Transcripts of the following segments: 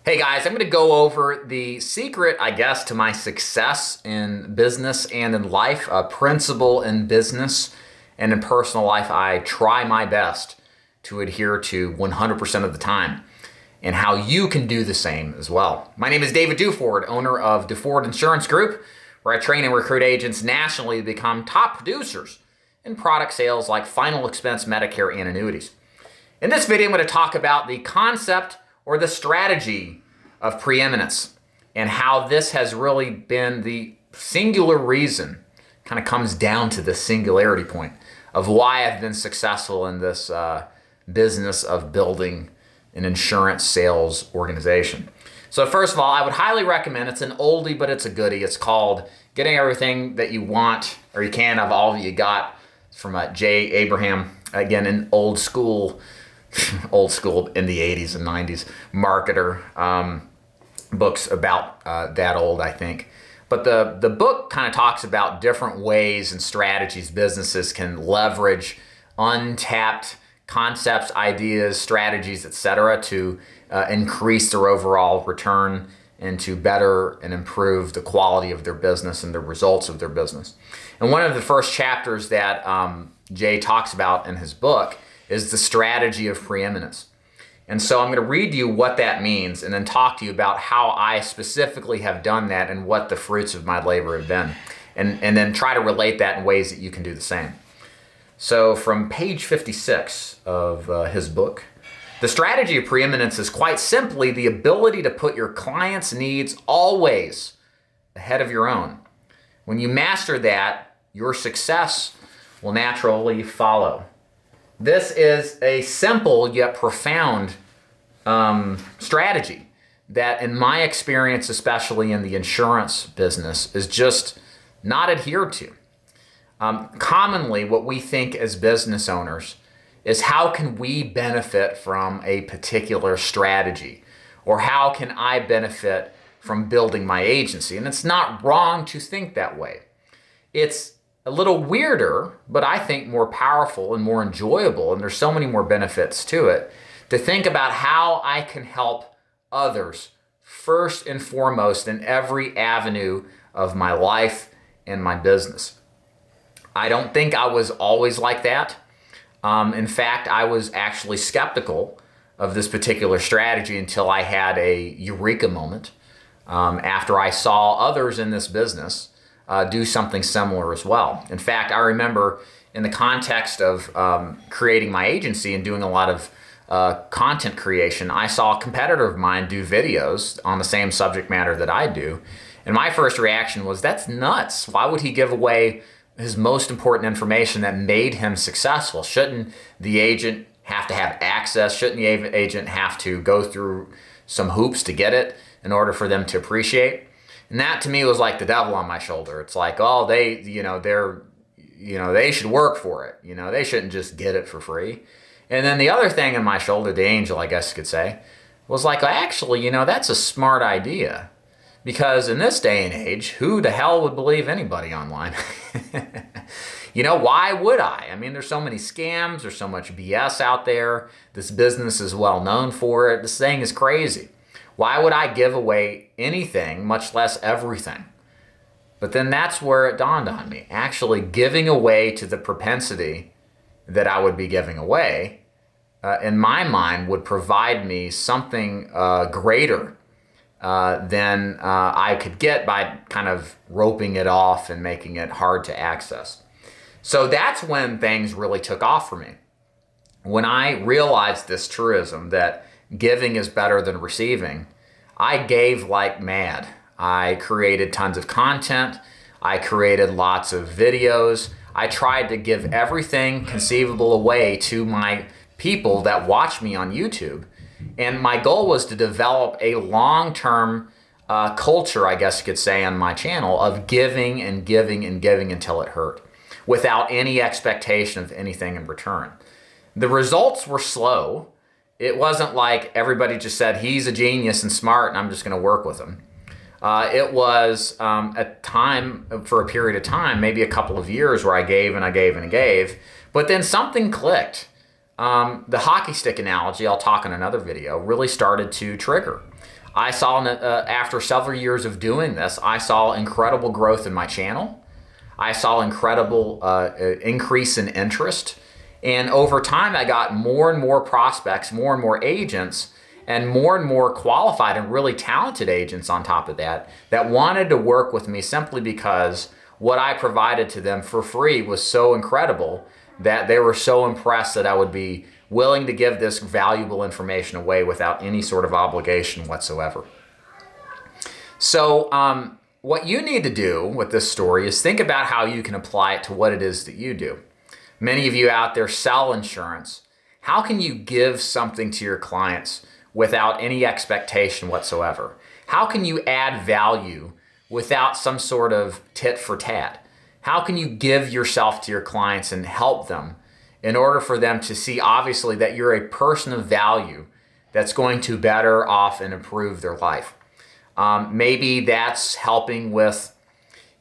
Hey guys, I'm going to go over the secret, I guess, to my success in business and in life, a principle in business and in personal life I try my best to adhere to 100% of the time, and how you can do the same as well. My name is David Duford, owner of Duford Insurance Group, where I train and recruit agents nationally to become top producers in product sales like final expense Medicare and annuities. In this video, I'm going to talk about the concept or the strategy of preeminence and how this has really been the singular reason, kind of comes down to the singularity point of why I've been successful in this business of building an insurance sales organization. So first of all, I would highly recommend, it's an oldie, but it's a goodie. It's called Getting Everything That You Want or You Can of All That You Got. It's from Jay Abraham, again, an old school in the 80s and 90s marketer, books about that old, I think. But the book kind of talks about different ways and strategies businesses can leverage untapped concepts, ideas, strategies, etc., to increase their overall return and to better and improve the quality of their business and the results of their business. And one of the first chapters that Jay talks about in his book is the strategy of preeminence. And so I'm going to read you what that means and then talk to you about how I specifically have done that and what the fruits of my labor have been. And then try to relate that in ways that you can do the same. So from page 56 of his book, the strategy of preeminence is quite simply the ability to put your client's needs always ahead of your own. When you master that, your success will naturally follow. This is a simple yet profound strategy that, in my experience, especially in the insurance business, is just not adhered to. Commonly, what we think as business owners is how can we benefit from a particular strategy, or how can I benefit from building my agency? And it's not wrong to think that way. It's a little weirder, but I think more powerful and more enjoyable, and there's so many more benefits to it, to think about how I can help others first and foremost in every avenue of my life and my business. I don't think I was always like that. In fact, I was actually skeptical of this particular strategy until I had a Eureka Moment after I saw others in this business do something similar as well. In fact, I remember in the context of creating my agency and doing a lot of content creation, I saw a competitor of mine do videos on the same subject matter that I do. And my first reaction was, that's nuts. Why would he give away his most important information that made him successful? Shouldn't the agent have to have access? Shouldn't the agent have to go through some hoops to get it in order for them to appreciate? And that to me was like the devil on my shoulder. It's like, oh, they should work for it. They shouldn't just get it for free. And then the other thing on my shoulder, the angel, I guess you could say, was like, actually, that's a smart idea. Because in this day and age, who the hell would believe anybody online? Why would I? I mean, there's so many scams, there's so much BS out there. This business is well known for it. This thing is crazy. Why would I give away anything, much less everything? But then that's where it dawned on me. Actually giving away to the propensity that I would be giving away, in my mind, would provide me something greater than I could get by kind of roping it off and making it hard to access. So that's when things really took off for me. When I realized this truism that giving is better than receiving, I gave like mad. I created tons of content. I created lots of videos. I tried to give everything conceivable away to my people that watch me on YouTube. And my goal was to develop a long-term culture, I guess you could say, on my channel of giving and giving and giving until it hurt, without any expectation of anything in return. The results were slow. It wasn't like everybody just said, he's a genius and smart and I'm just going to work with him. It was for a period of time, maybe a couple of years, where I gave and I gave and I gave. But then something clicked. the hockey stick analogy, I'll talk in another video, really started to trigger. I saw, after several years of doing this, I saw incredible growth in my channel. I saw incredible increase in interest. And over time, I got more and more prospects, more and more agents, and more qualified and really talented agents on top of that wanted to work with me simply because what I provided to them for free was so incredible that they were so impressed that I would be willing to give this valuable information away without any sort of obligation whatsoever. So what you need to do with this story is think about how you can apply it to what it is that you do. Many of you out there sell insurance. How can you give something to your clients without any expectation whatsoever? How can you add value without some sort of tit for tat? How can you give yourself to your clients and help them in order for them to see, obviously, that you're a person of value that's going to better off and improve their life? Maybe that's helping with,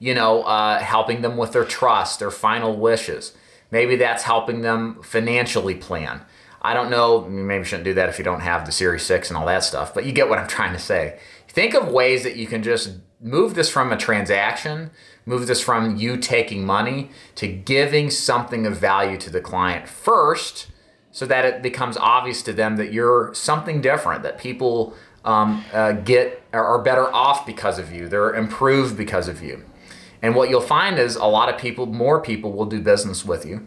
helping them with their trust, their final wishes. Maybe that's helping them financially plan. I don't know, maybe you shouldn't do that if you don't have the Series 6 and all that stuff, but you get what I'm trying to say. Think of ways that you can just move this from a transaction, move this from you taking money to giving something of value to the client first, so that it becomes obvious to them that you're something different, that people are better off because of you. They're improved because of you. And what you'll find is more people will do business with you.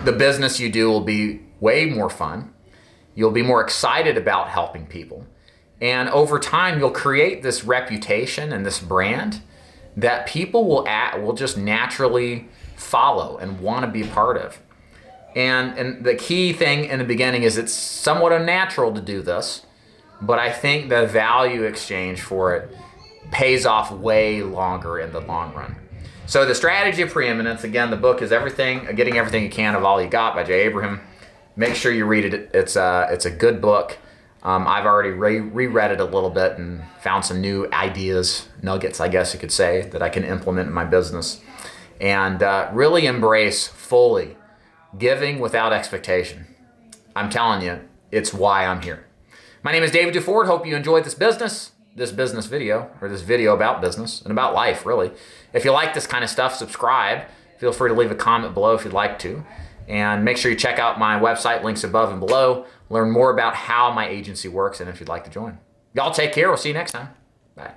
The business you do will be way more fun. You'll be more excited about helping people. And over time, you'll create this reputation and this brand that people will just naturally follow and want to be a part of. And the key thing in the beginning is it's somewhat unnatural to do this, but I think the value exchange for it pays off way longer in the long run. So the strategy of preeminence, again, the book is Getting Everything You Can of All You Got by Jay Abraham. Make sure you read it. It's a good book. I've already reread it a little bit and found some new ideas, nuggets, I guess you could say, that I can implement in my business. And really embrace fully giving without expectation. I'm telling you, it's why I'm here. My name is David DuFord. Hope you enjoyed this business video, or this video about business and about life, really. If you like this kind of stuff, subscribe. Feel free to leave a comment below if you'd like to. And make sure you check out my website, links above and below. Learn more about how my agency works and if you'd like to join. Y'all take care. We'll see you next time. Bye.